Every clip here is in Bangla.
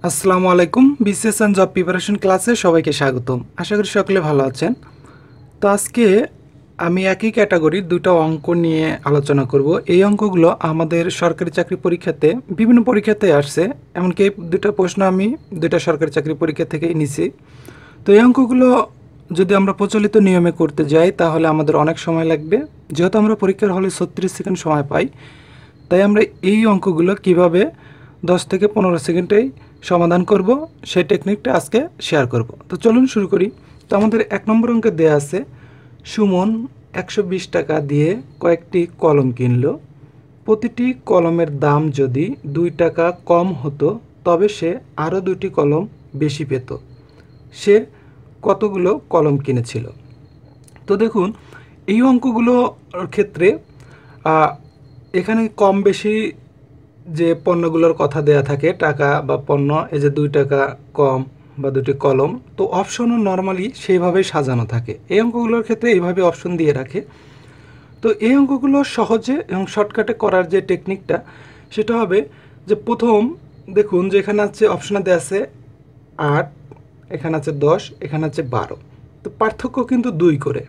আসসালামু আলাইকুম। বিসিএস অ্যান্ড জব প্রিপারেশন ক্লাসে সবাইকে স্বাগতম। আশা করি সকলে ভালো আছেন। তো আজকে আমি একই ক্যাটাগরির দুটো অঙ্ক নিয়ে আলোচনা করব। এই অঙ্কগুলো আমাদের সরকারি চাকরি পরীক্ষাতে বিভিন্ন পরীক্ষাতে আসছে, এমনকি এই দুটো প্রশ্ন আমি দুটো সরকারি চাকরি পরীক্ষা থেকেই নিছি। তো এই অঙ্কগুলো যদি আমরা প্রচলিত নিয়মে করতে যাই তাহলে আমাদের অনেক সময় লাগবে। যেহেতু আমরা পরীক্ষার হলে 36 সেকেন্ড সময় পাই, তাই আমরা এই অঙ্কগুলো কিভাবে 10 থেকে 15 সেকেন্ডেই সমাধান করব সেই টেকনিকটা আজকে শেয়ার করব। তো চলুন শুরু করি। তো আমাদের 1 নম্বর অঙ্কে দেয়া আছে, সুমন 120 টাকা দিয়ে কয়েকটি কলম কিনলো। প্রতিটি কলমের দাম যদি 2 টাকা কম হতো তবে সে আরও 2টি কলম বেশি পেত। সে কতগুলো কলম কিনেছিল? তো দেখুন, এই অঙ্কগুলোর ক্ষেত্রে এখানে কম বেশি যে পণ্যগুলোর কথা দেয়া থাকে, টাকা বা পণ্য, এই যে 2 টাকা কম বা 2টি কলম, তো অপশনও নর্মালি সেইভাবেই সাজানো থাকে। এই অঙ্কগুলোর ক্ষেত্রে এইভাবে অপশন দিয়ে রাখে। তো এই অঙ্কগুলো সহজে এবং শর্টকাটে করার যে টেকনিকটা সেটা হবে যে প্রথম দেখুন যে এখানে আছে অপশনে দেওয়া আছে 8, এখানে আছে 10, এখানে আছে 12। তো পার্থক্য কিন্তু 2 করে,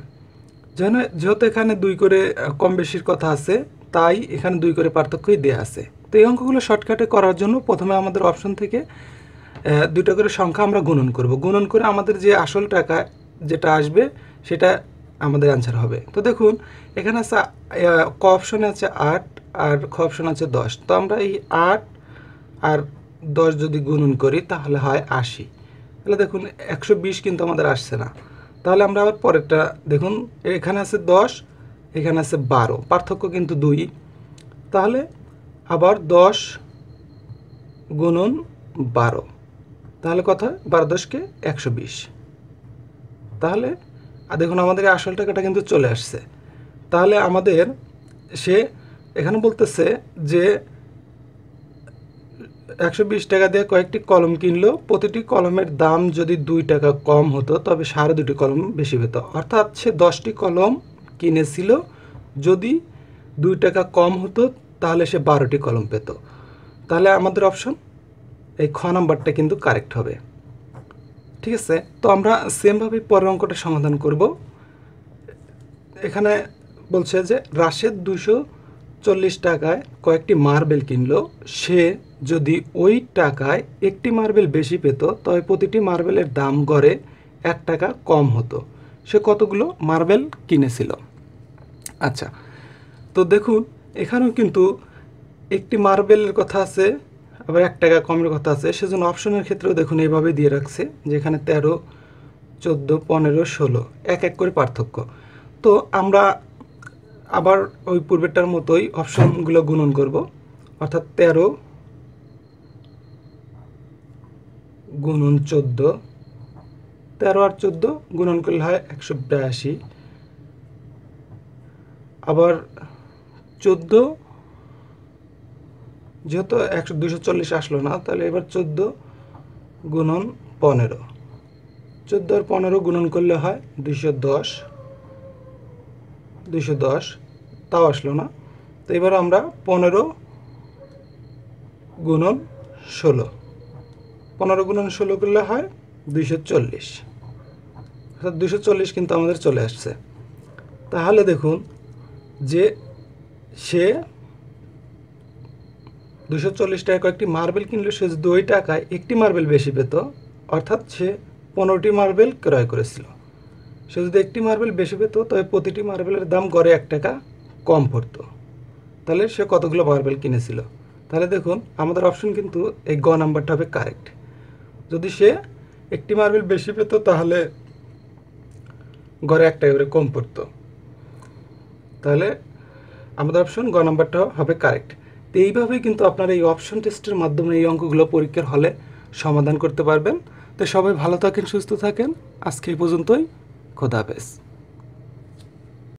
যেহেতু এখানে 2 করে কম বেশির কথা আছে, তাই এখানে 2 করে পার্থক্যই দেওয়া আছে। তো এই অঙ্কগুলো শর্টকাটে করার জন্য প্রথমে আমাদের অপশন থেকে 2টা করে সংখ্যা আমরা গুণন করব। গুণন করে আমাদের যে আসল টাকা যেটা আসবে সেটা আমাদের অ্যান্সার হবে। তো দেখুন এখানে আছে ক অপশনে আছে 8 আর খ অপশন আছে 10। তো আমরা এই 8 আর 10 যদি গুণন করি তাহলে হয় 80। তাহলে দেখুন 120 কিন্তু আমাদের আসছে না। তাহলে আমরা আবার পরেরটা দেখুন, এখানে আছে 10, এখানে আছে 12, পার্থক্য কিন্তু 2। তাহলে আবার 10 গুণন 12, তাহলে কত হয়? 12 10 120। তাহলে দেখুন আমাদের আসল টাকাটা কিন্তু চলে আসছে। তাহলে আমাদের সে এখানে বলতেছে যে 120 টাকা দিয়ে কয়েকটি কলম কিনলো। প্রতিটি কলমের দাম যদি 2 টাকা কম হতো তবে সে আরও 2টি কলম বেশি পেত। অর্থাৎ সে 10টি কলম কিনেছিল, যদি 2 টাকা কম হতো তাহলে সে 12টি কলম পেত। তাহলে আমাদের অপশন এই খ নাম্বারটা কিন্তু কারেক্ট হবে। ঠিক আছে, তো আমরা সেমভাবে পরের অঙ্কটা সমাধান করব। এখানে বলছে যে রাশেদ 240 টাকায় কয়েকটি মার্বেল কিনলো। সে যদি ওই টাকায় একটি মার্বেল বেশি পেত তবে প্রতিটি মার্বেলের দাম গড়ে 1 টাকা কম হতো। সে কতগুলো মার্বেল কিনেছিল? আচ্ছা, তো দেখুন এখানেও কিন্তু একটি মার্বেলের কথা আছে, আবার 1 টাকা কমের কথা আছে। সেজন্য অপশনের ক্ষেত্রেও দেখুন এইভাবে দিয়ে রাখছে, যেখানে 13, 14, 15, 16 এক এক করে পার্থক্য। তো আমরা আবার ওই পূর্বেরটার মতোই অপশনগুলো গুণন করব, অর্থাৎ 13 গুণন 14, 13 আর 14 গুণন করলে হয় 182। আবার 14, যেহেতু 240 আসলো না, তাহলে এবার 14 গুণন 15, 14 আর 15 গুণন করলে হয় 210, 210, তাও আসলো না। তো এবার আমরা 15 গুণন 16, 15 গুণন 16 করলে হয় 240, অর্থাৎ 240 কিন্তু আমাদের চলে আসছে। তাহলে দেখুন যে সে 240 টাকায় কয়েকটি মার্বেল কিনলে সে যদি ওই টাকায় একটি মার্বেল বেশি পেত, অর্থাৎ সে 15টি মার্বেল ক্রয় করেছিল। সে যদি একটি মার্বেল বেশি পেত তবে প্রতিটি মার্বেলের দাম গড়ে 1 টাকা কম পড়তো। তাহলে সে কতগুলো মার্বেল কিনেছিল? তাহলে দেখুন আমাদের অপশন কিন্তু এই গ নাম্বারটা হবে কারেক্ট। যদি সে একটি মার্বেল বেশি পেত তাহলে গড়ে 1 টাকা করে কম পড়তো। তাহলে আমাদের অপশন গ নাম্বারটা হবে কারেক্ট। তো এইভাবেই কিন্তু আপনারা এই অপশন টেস্টের মাধ্যমে এই অঙ্কগুলো পরীক্ষার হলে সমাধান করতে পারবেন। তো সবাই ভালো থাকেন, সুস্থ থাকেন। আজকে এই পর্যন্তই। খোদা হাফেজ।